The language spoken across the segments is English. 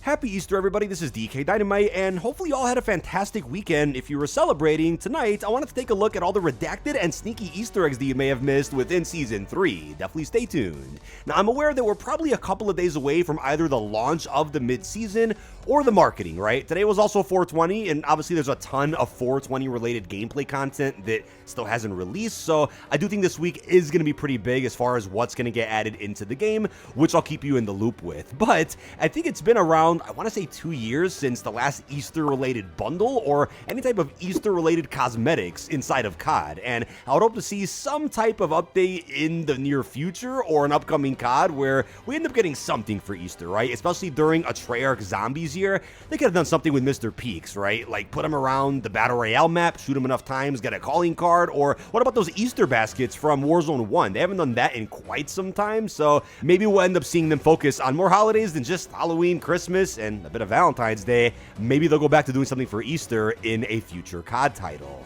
Happy Easter, everybody. This is dkdynamite, and hopefully you all had a fantastic weekend. If you were celebrating tonight, I wanted to take a look at all the redacted and sneaky Easter eggs that you may have missed within Season 3. Definitely stay tuned. Now, I'm aware that we're probably a couple of days away from either the launch of the mid-season or the marketing, right? Today was also 420, and obviously there's a ton of 420-related gameplay content that still hasn't released, so I do think this week is going to be pretty big as far as what's going to get added into the game, which I'll keep you in the loop with. But I think it's been around, I want to say 2 years since the last Easter-related bundle or any type of Easter-related cosmetics inside of COD, and I would hope to see some type of update in the near future or an upcoming COD where we end up getting something for Easter, right? Especially during a Treyarch Zombies year, they could have done something with Mr. Peaks, right? Like put him around the Battle Royale map, shoot him enough times, get a calling card, or what about those Easter baskets from Warzone 1? They haven't done that in quite some time, so maybe we'll end up seeing them focus on more holidays than just Halloween, Christmas, and a bit of Valentine's Day. Maybe they'll go back to doing something for Easter in a future COD title.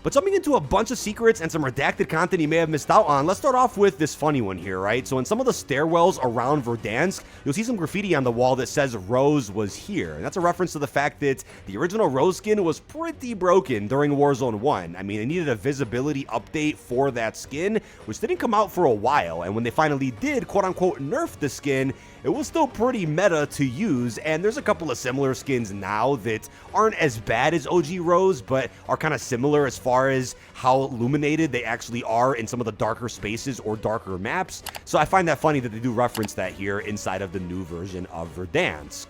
But jumping into a bunch of secrets and some redacted content you may have missed out on, let's start off with this funny one here, right? So in some of the stairwells around Verdansk, you'll see some graffiti on the wall that says Roze was here. And that's a reference to the fact that the original Roze skin was pretty broken during Warzone 1. I mean, it needed a visibility update for that skin, which didn't come out for a while. And when they finally did, quote-unquote, nerf the skin, it was still pretty meta to use, and there's a couple of similar skins now that aren't as bad as OG Roze, but are kind of similar as far as how illuminated they actually are in some of the darker spaces or darker maps. So I find that funny that they do reference that here inside of the new version of Verdansk.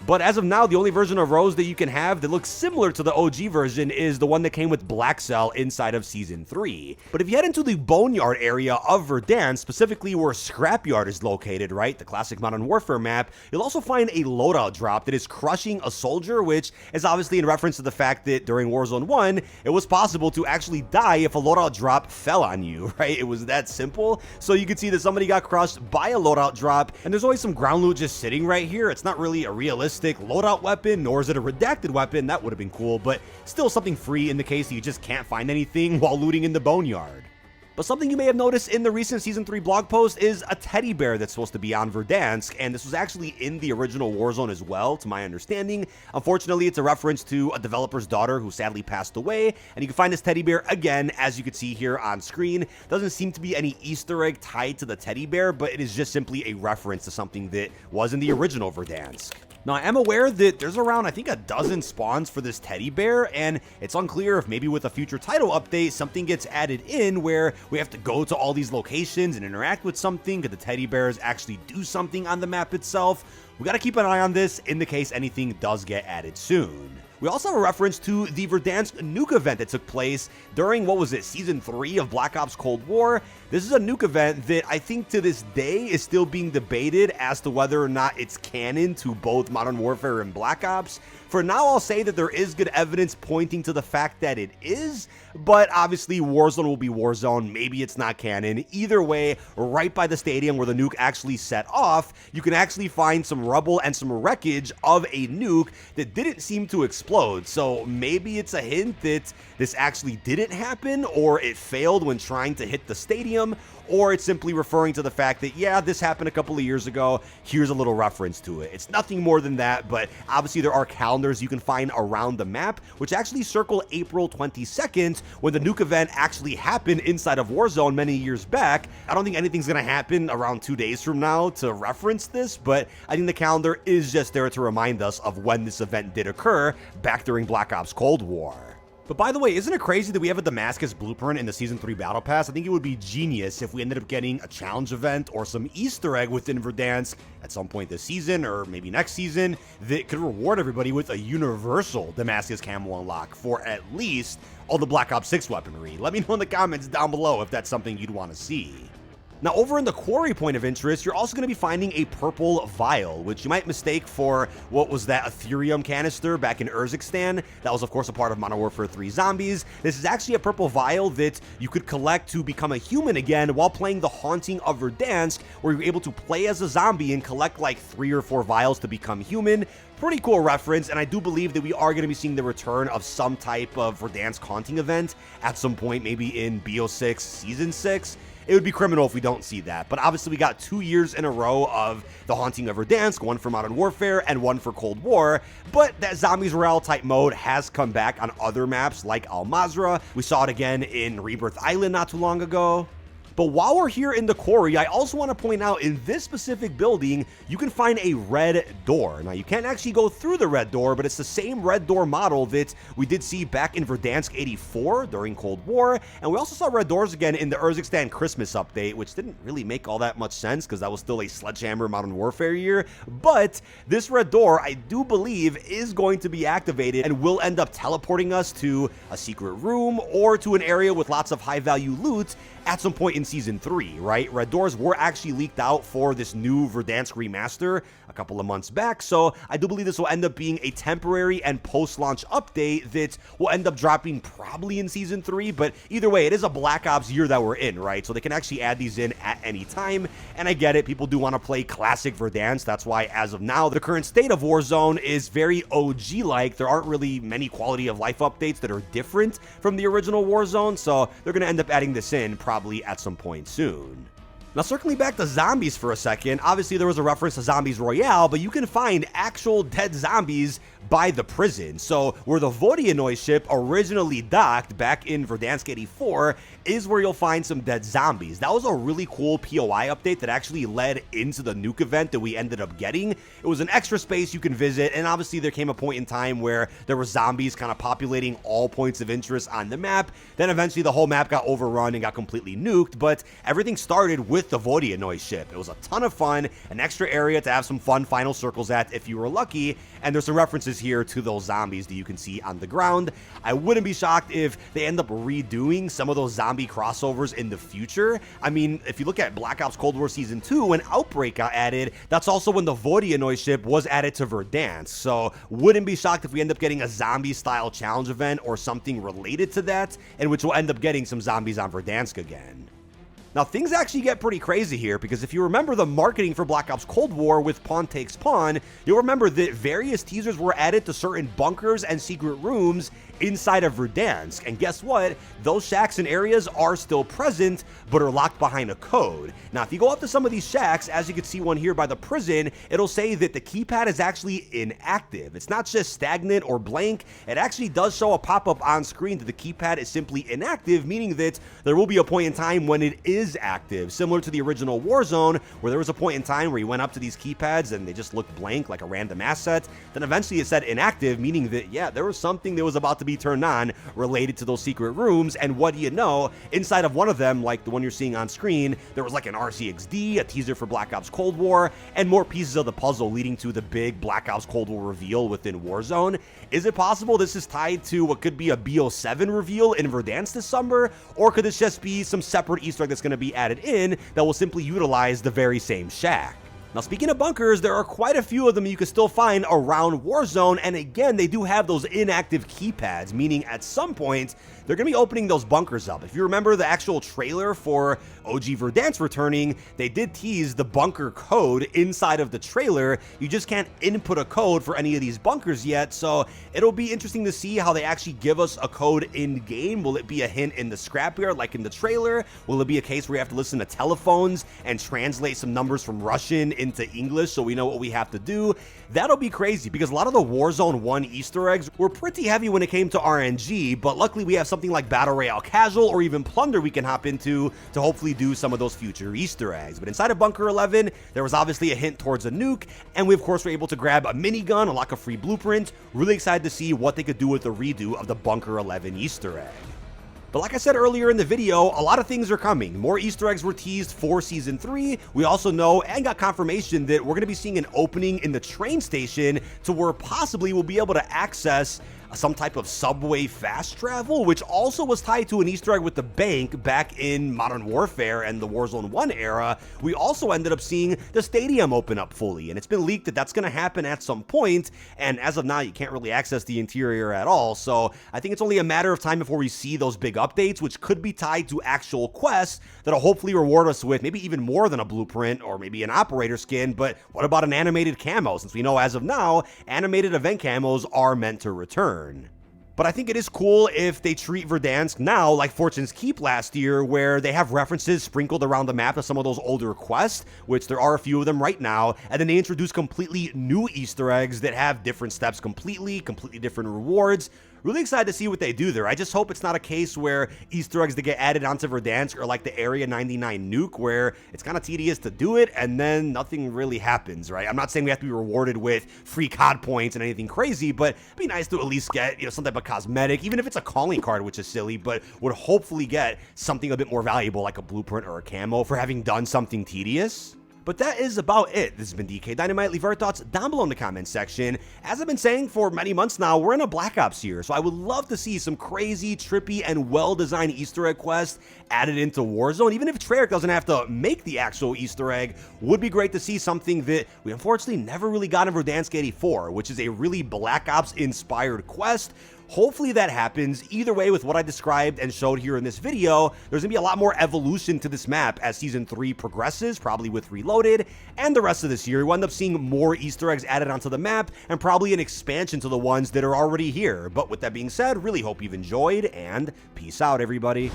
But as of now, the only version of Roze that you can have that looks similar to the OG version is the one that came with Black Cell inside of Season 3. But if you head into the Boneyard area of Verdansk, specifically where Scrapyard is located, right, the classic Modern Warfare map, you'll also find a loadout drop that is crushing a soldier, which is obviously in reference to the fact that during Warzone 1, it was possible to actually die if a loadout drop fell on you, right? It was that simple. So you can see that somebody got crushed by a loadout drop, and there's always some ground loot just sitting right here. It's not really a realistic loadout weapon, nor is it a redacted weapon. That would have been cool, but still something free in the case that you just can't find anything while looting in the Boneyard. But something you may have noticed in the recent Season 3 blog post is a teddy bear that's supposed to be on Verdansk, and this was actually in the original Warzone as well, to my understanding. Unfortunately, it's a reference to a developer's daughter who sadly passed away, and you can find this teddy bear again, as you can see here on screen. Doesn't seem to be any Easter egg tied to the teddy bear, but it is just simply a reference to something that was in the original Verdansk. Now, I am aware that there's around, I think, a dozen spawns for this teddy bear, and it's unclear if maybe with a future title update, something gets added in where we have to go to all these locations and interact with something. Could the teddy bears actually do something on the map itself? We got to keep an eye on this in the case anything does get added soon. We also have a reference to the Verdansk Nuke event that took place during, what was it, Season 3 of Black Ops Cold War. This is a Nuke event that I think to this day is still being debated as to whether or not it's canon to both Modern Warfare and Black Ops. For now, I'll say that there is good evidence pointing to the fact that it is, but obviously Warzone will be Warzone. Maybe it's not canon. Either way, right by the stadium where the nuke actually set off, you can actually find some rubble and some wreckage of a nuke that didn't seem to explode. So maybe it's a hint that this actually didn't happen, or it failed when trying to hit the stadium, or it's simply referring to the fact that, yeah, this happened a couple of years ago, here's a little reference to it. It's nothing more than that, but obviously there are calendars you can find around the map, which actually circle April 22nd, when the Nuke event actually happened inside of Warzone many years back. I don't think anything's gonna happen around 2 days from now to reference this, but I think the calendar is just there to remind us of when this event did occur back during Black Ops Cold War. But by the way, isn't it crazy that we have a Damascus blueprint in the Season 3 Battle Pass? I think it would be genius if we ended up getting a challenge event or some Easter egg within Verdansk at some point this season, or maybe next season, that could reward everybody with a universal Damascus camo unlock for at least all the Black Ops 6 weaponry. Let me know in the comments down below if that's something you'd want to see. Now, over in the quarry point of interest, you're also going to be finding a purple vial, which you might mistake for what was that Ethereum canister back in Urzikstan. That was, of course, a part of Modern Warfare 3 Zombies. This is actually a purple vial that you could collect to become a human again while playing The Haunting of Verdansk, where you're able to play as a zombie and collect like 3 or 4 vials to become human. pretty cool reference, and I do believe that we are going to be seeing the return of some type of Verdansk haunting event at some point, maybe in BO6 Season 6. It would be criminal if we don't see that, but obviously we got 2 years in a row of the Haunting of Verdansk, one for Modern Warfare and one for Cold War, but that Zombies Royale type mode has come back on other maps like Al Mazrah. We saw it again in Rebirth Island not too long ago. But while we're here in the quarry, I also want to point out in this specific building, you can find a red door. Now, you can't actually go through the red door, but it's the same red door model that we did see back in Verdansk 84 during Cold War. And we also saw red doors again in the Urzikstan Christmas update, which didn't really make all that much sense because that was still a Sledgehammer Modern Warfare year. But this red door, I do believe, is going to be activated and will end up teleporting us to a secret room or to an area with lots of high-value loot at some point in Season 3, right? Red doors were actually leaked out for this new Verdansk remaster a couple of months back, so I do believe this will end up being a temporary and post-launch update that will end up dropping probably in Season 3, but either way, it is a Black Ops year that we're in, right? So they can actually add these in at any time, and I get it, people do want to play classic Verdansk. That's why, as of now, the current state of Warzone is very OG-like. There aren't really many quality of life updates that are different from the original Warzone, so they're going to end up adding this in probably at some point soon. Now, circling back to zombies for a second, obviously there was a reference to Zombies Royale, but you can find actual dead zombies by the prison. So where the Vodianoy ship originally docked back in Verdansk 84 is where you'll find some dead zombies. That was a really cool POI update that actually led into the Nuke event that we ended up getting. It was an extra space you can visit, and obviously there came a point in time where there were zombies kind of populating all points of interest on the map. Then eventually the whole map got overrun and got completely nuked, but everything started with the Vodianoy ship. It was a ton of fun, an extra area to have some fun final circles at if you were lucky, and there's some references here to those zombies that you can see on the ground. I wouldn't be shocked if they end up redoing some of those zombie crossovers in the future. I mean, if you look at Black Ops Cold War Season 2, when Outbreak got added, that's also when the Vodianoy ship was added to Verdansk, so wouldn't be shocked if we end up getting a zombie-style challenge event or something related to that, in which we'll end up getting some zombies on Verdansk again. Now, things actually get pretty crazy here, because if you remember the marketing for Black Ops Cold War with Pawn Takes Pawn, you'll remember that various teasers were added to certain bunkers and secret rooms inside of Verdansk. And guess what? Those shacks and areas are still present, but are locked behind a code. Now, if you go up to some of these shacks, as you can see one here by the prison, it'll say that the keypad is actually inactive. It's not just stagnant or blank. It actually does show a pop-up on screen that the keypad is simply inactive, meaning that there will be a point in time when it is active, similar to the original Warzone, where there was a point in time where you went up to these keypads and they just looked blank, like a random asset. Then eventually it said inactive, meaning that, yeah, there was something that was about to be turned on related to those secret rooms. And what do you know, inside of one of them, like the one you're seeing on screen, there was like an RCXD, a teaser for Black Ops Cold War, and more pieces of the puzzle leading to the big Black Ops Cold War reveal within Warzone. Is it possible this is tied to what could be a BO7 reveal in Verdansk this summer, or could this just be some separate Easter egg that's going to be added in that will simply utilize the very same shack? Now, speaking of bunkers, there are quite a few of them you can still find around Warzone, and again, they do have those inactive keypads, meaning at some point, they're going to be opening those bunkers up. If you remember the actual trailer for OG Verdansk returning, they did tease the bunker code inside of the trailer. You just can't input a code for any of these bunkers yet, so it'll be interesting to see how they actually give us a code in-game. Will it be a hint in the scrapyard like in the trailer? Will it be a case where you have to listen to telephones and translate some numbers from Russian into English so we know what we have to do? That'll be crazy, because a lot of the Warzone 1 Easter eggs were pretty heavy when it came to RNG, but luckily we have something like Battle Royale Casual or even Plunder we can hop into to hopefully do some of those future Easter eggs. But inside of Bunker 11, there was obviously a hint towards a nuke, and we of course were able to grab a minigun, unlock a free blueprint. Really excited to see what they could do with the redo of the Bunker 11 Easter egg. But like I said earlier in the video, a lot of things are coming. More Easter eggs were teased for Season 3. We also know and got confirmation that we're going to be seeing an opening in the train station to where possibly we'll be able to access some type of subway fast travel, which also was tied to an Easter egg with the bank back in Modern Warfare and the Warzone 1 era. We also ended up seeing the stadium open up fully, and it's been leaked that that's going to happen at some point, and as of now, you can't really access the interior at all, so I think it's only a matter of time before we see those big updates, which could be tied to actual quests that'll hopefully reward us with maybe even more than a blueprint or maybe an operator skin. But what about an animated camo, since we know as of now, animated event camos are meant to return. But I think it is cool if they treat Verdansk now like Fortune's Keep last year, where they have references sprinkled around the map to some of those older quests, which there are a few of them right now, and then they introduce completely new Easter eggs that have different steps completely different rewards. Really excited to see what they do there. I just hope it's not a case where Easter eggs that get added onto Verdansk are like the Area 99 nuke, where it's kind of tedious to do it and then nothing really happens, right? I'm not saying we have to be rewarded with free COD points and anything crazy, but it'd be nice to at least get, some type of cosmetic, even if it's a calling card, which is silly, but would hopefully get something a bit more valuable like a blueprint or a camo for having done something tedious. But that is about it. This has been dkdynamite. Leave your thoughts down below in the comment section. As I've been saying for many months now, we're in a Black Ops year, so I would love to see some crazy, trippy, and well-designed Easter egg quests added into Warzone. Even if Treyarch doesn't have to make the actual Easter egg, would be great to see something that we unfortunately never really got in Verdansk 84, which is a really Black Ops-inspired quest. Hopefully that happens. Either way, with what I described and showed here in this video, there's going to be a lot more evolution to this map as Season 3 progresses, probably with Reloaded, and the rest of this year. We'll end up seeing more Easter eggs added onto the map, and probably an expansion to the ones that are already here. But with that being said, really hope you've enjoyed, and peace out, everybody.